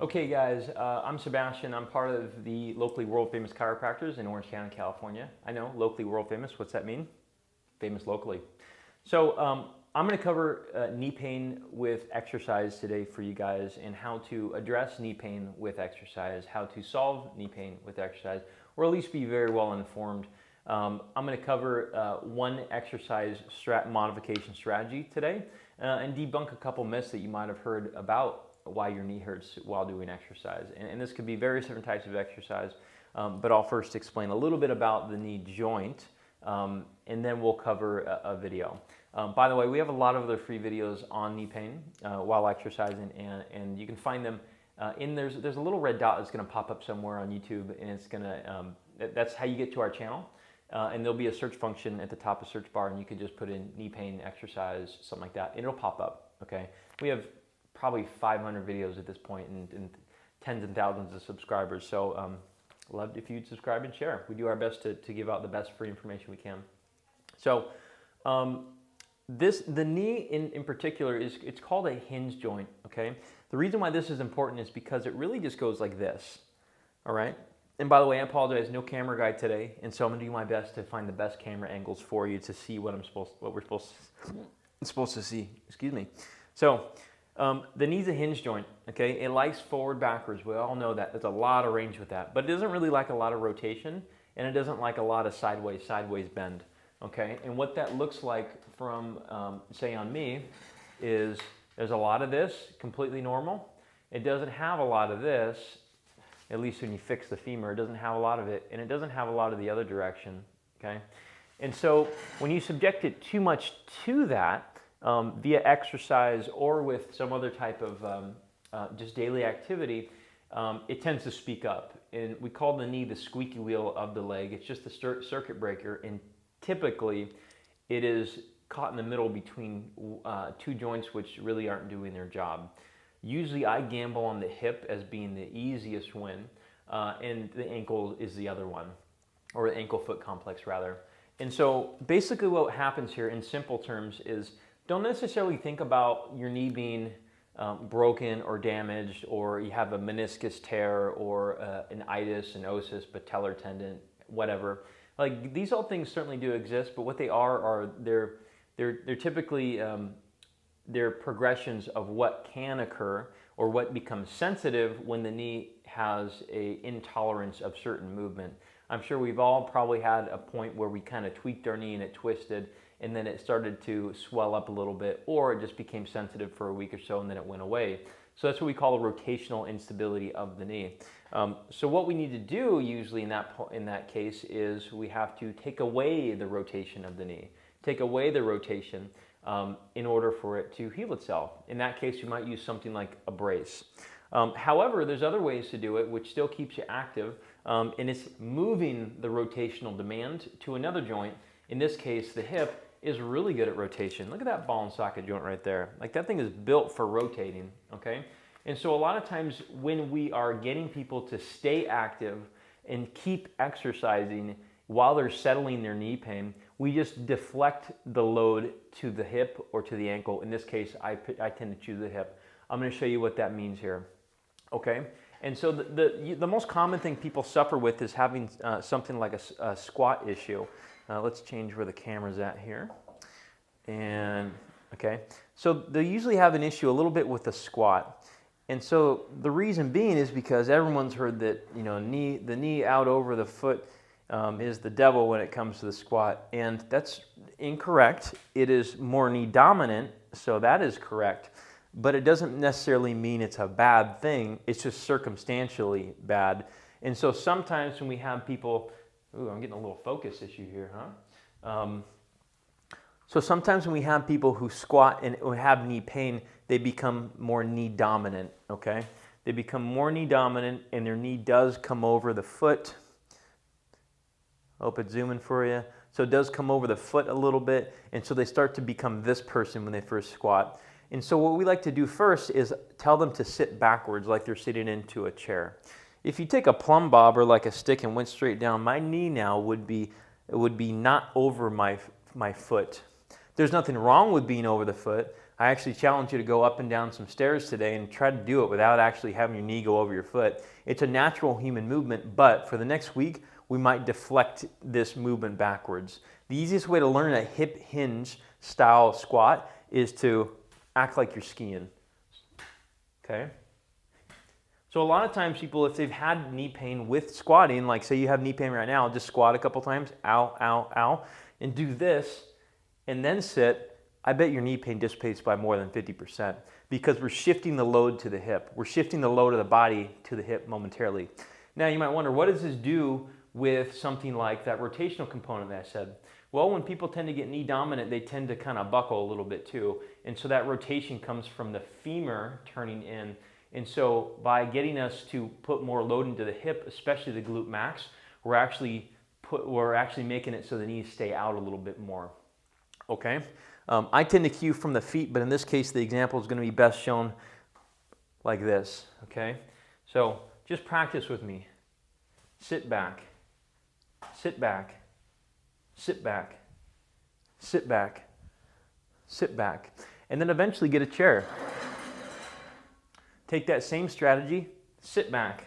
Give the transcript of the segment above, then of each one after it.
Okay guys, I'm Sebastian. I'm part of the locally world famous chiropractors in Orange County, California. I know, locally world famous, what's that mean? Famous locally. So I'm going to cover knee pain with exercise today for you guys, and how to address knee pain with exercise, how to solve knee pain with exercise, or at least be very well informed. I'm going to cover one exercise modification strategy today, and debunk a couple myths that you might have heard about why your knee hurts while doing exercise. And this could be various different types of exercise, but I'll first explain a little bit about the knee joint, and then we'll cover a video. By the way, we have a lot of other free videos on knee pain while exercising, and you can find them there's a little red dot that's going to pop up somewhere on YouTube, and it's going to that's how you get to our channel. And there'll be a search function at the top of the search bar, and you can just put in knee pain exercise, something like that, and it'll pop up. Okay, we have probably 500 videos at this point, and tens and thousands of subscribers. So love if you'd subscribe and share. We do our best to give out the best free information we can. So the knee in particular it's called a hinge joint. Okay, the reason why this is important is because it really just goes like this. All right. And by the way, I apologize, no camera guide today, and so I'm gonna do my best to find the best camera angles for you to see what we're supposed to see. Excuse me. So the knee's a hinge joint. Okay, it likes forward, backwards. We all know that. There's a lot of range with that, but it doesn't really like a lot of rotation, and it doesn't like a lot of sideways bend. Okay, and what that looks like from say on me is there's a lot of this, completely normal. It doesn't have a lot of this. At least when you fix the femur, it doesn't have a lot of it, and it doesn't have a lot of the other direction, okay? And so when you subject it too much to that, via exercise or with some other type of just daily activity, it tends to speak up. And we call the knee the squeaky wheel of the leg. It's just the circuit breaker, and typically it is caught in the middle between two joints which really aren't doing their job. Usually I gamble on the hip as being the easiest win, and the ankle is the other one, or the ankle-foot complex rather. And so basically what happens here in simple terms is don't necessarily think about your knee being broken or damaged, or you have a meniscus tear or an itis, an osis, patellar tendon, whatever. Like these all things certainly do exist, but what they are they're typically they're progressions of what can occur or what becomes sensitive when the knee has an intolerance of certain movement. I'm sure we've all probably had a point where we kind of tweaked our knee and it twisted, and then it started to swell up a little bit, or it just became sensitive for a week or so and then it went away. So that's what we call a rotational instability of the knee. So what we need to do usually in that case is we have to take away the rotation of the knee, take away the rotation, in order for it to heal itself. In that case, you might use something like a brace. However, there's other ways to do it which still keeps you active, and it's moving the rotational demand to another joint. In this case, the hip is really good at rotation. Look at that ball and socket joint right there. Like that thing is built for rotating, okay? And so a lot of times when we are getting people to stay active and keep exercising while they're settling their knee pain, we just deflect the load to the hip or to the ankle. In this case, I tend to choose the hip. I'm going to show you what that means here. Okay, and so the most common thing people suffer with is having something like a squat issue. Let's change where the camera's at here. And okay, so they usually have an issue a little bit with the squat. And so the reason being is because everyone's heard that, you know, the knee out over the foot is the devil when it comes to the squat, and that's incorrect. It is more knee dominant, so that is correct, but it doesn't necessarily mean it's a bad thing. It's just circumstantially bad. And so sometimes when we have people, ooh, I'm getting a little focus issue here, huh? So sometimes when we have people who squat and who have knee pain, they become more knee dominant, okay? They become more knee dominant, and their knee does come over the foot. Hope it's zooming for you. So it does come over the foot a little bit, and so they start to become this person when they first squat. And so what we like to do first is tell them to sit backwards like they're sitting into a chair. If you take a plumb bob or like a stick and went straight down, my knee now would be not over my foot. There's nothing wrong with being over the foot. I actually challenge you to go up and down some stairs today and try to do it without actually having your knee go over your foot. It's a natural human movement, but for the next week, we might deflect this movement backwards. The easiest way to learn a hip hinge style squat is to act like you're skiing, okay? So a lot of times people, if they've had knee pain with squatting, like say you have knee pain right now, just squat a couple times, ow, ow, ow, and do this, and then sit. I bet your knee pain dissipates by more than 50% because we're shifting the load to the hip. We're shifting the load of the body to the hip momentarily. Now you might wonder, what does this do with something like that rotational component that I said? Well, when people tend to get knee dominant, they tend to kind of buckle a little bit too. And so that rotation comes from the femur turning in. And so by getting us to put more load into the hip, especially the glute max, we're actually making it so the knees stay out a little bit more, okay? I tend to cue from the feet, but in this case, the example is going to be best shown like this, okay? So just practice with me. Sit back, sit back, sit back, sit back, sit back, and then eventually get a chair. Take that same strategy, sit back,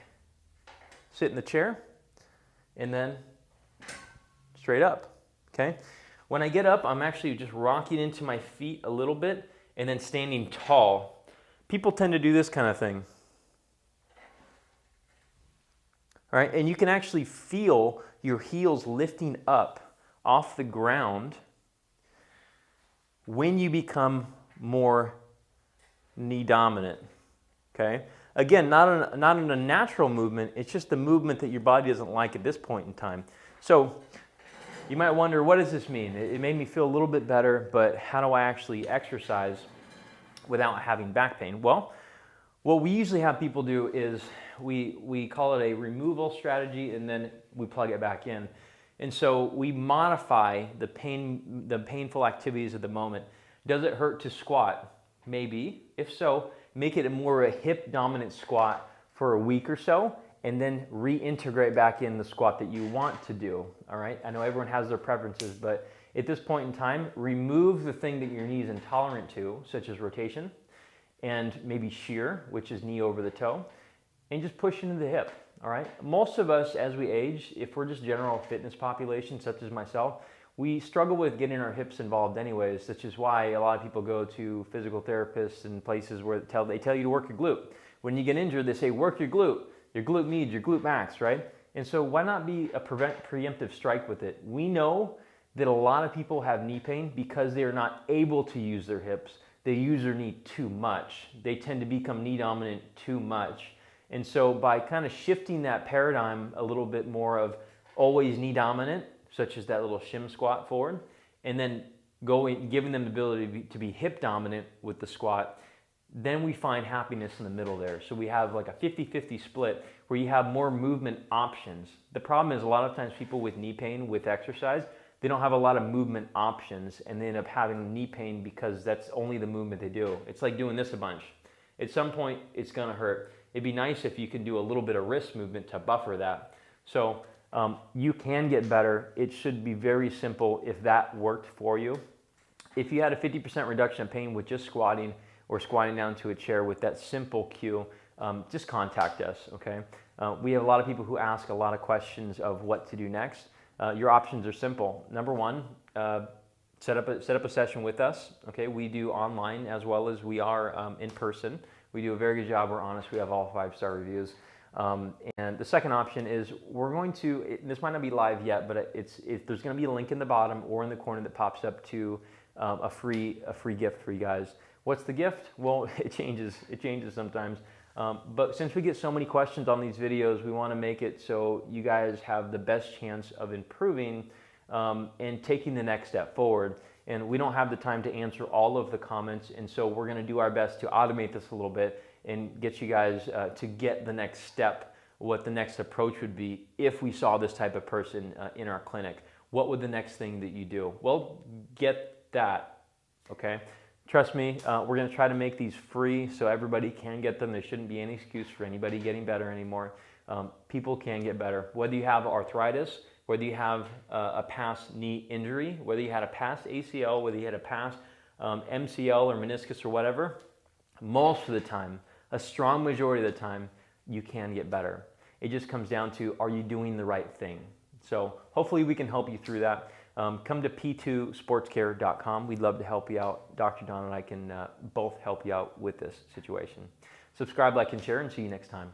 sit in the chair, and then straight up, okay? When I get up, I'm actually just rocking into my feet a little bit and then standing tall. People tend to do this kind of thing. All right, and you can actually feel your heels lifting up off the ground when you become more knee dominant, okay? Again, not in a natural movement, it's just the movement that your body doesn't like at this point in time. So you might wonder, what does this mean? It made me feel a little bit better, but how do I actually exercise without having back pain? Well, what we usually have people do is we call it a removal strategy, and then we plug it back in. And so we modify the painful activities of the moment. Does it hurt to squat? Maybe. If so, make it more a hip dominant squat for a week or so, and then reintegrate back in the squat that you want to do, all right? I know everyone has their preferences, but at this point in time, remove the thing that your knee is intolerant to, such as rotation, and maybe shear, which is knee over the toe, and just push into the hip, all right? Most of us, as we age, if we're just general fitness population, such as myself, we struggle with getting our hips involved anyways, which is why a lot of people go to physical therapists and places where they tell you to work your glute. When you get injured, they say, work your glute. Your glute med, your glute max, right? And so why not be a preemptive strike with it? We know that a lot of people have knee pain because they are not able to use their hips. They use their knee too much. They tend to become knee dominant too much. And so by kind of shifting that paradigm a little bit more of always knee dominant, such as that little shim squat forward, and then giving them the ability to be hip dominant with the squat, then we find happiness in the middle there. So we have like a 50-50 split where you have more movement options. The problem is a lot of times people with knee pain with exercise, they don't have a lot of movement options and they end up having knee pain because that's only the movement they do. It's like doing this a bunch. At some point, it's gonna hurt. It'd be nice if you can do a little bit of wrist movement to buffer that. So you can get better. It should be very simple if that worked for you. If you had a 50% reduction of pain with just squatting, or squatting down to a chair with that simple cue, just contact us, okay? We have a lot of people who ask a lot of questions of what to do next. Your options are simple. Number one, set up a session with us, okay? We do online as well as we are in person. We do a very good job, we're honest, we have all 5-star reviews. And the second option is we're going to, this might not be live yet, but there's gonna be a link in the bottom or in the corner that pops up to a free gift for you guys. What's the gift? Well, it changes sometimes. But since we get so many questions on these videos, we want to make it so you guys have the best chance of improving and taking the next step forward. And we don't have the time to answer all of the comments, and so we're going to do our best to automate this a little bit and get you guys to get the next step, what the next approach would be if we saw this type of person in our clinic. What would the next thing that you do? Well, get that, okay? Trust me, we're going to try to make these free so everybody can get them. There shouldn't be any excuse for anybody getting better anymore. People can get better. Whether you have arthritis, whether you have a past knee injury, whether you had a past ACL, whether you had a past MCL or meniscus or whatever, most of the time, a strong majority of the time, you can get better. It just comes down to, are you doing the right thing? So hopefully we can help you through that. Come to p2sportscare.com. We'd love to help you out. Dr. Don and I can both help you out with this situation. Subscribe, like, and share, and see you next time.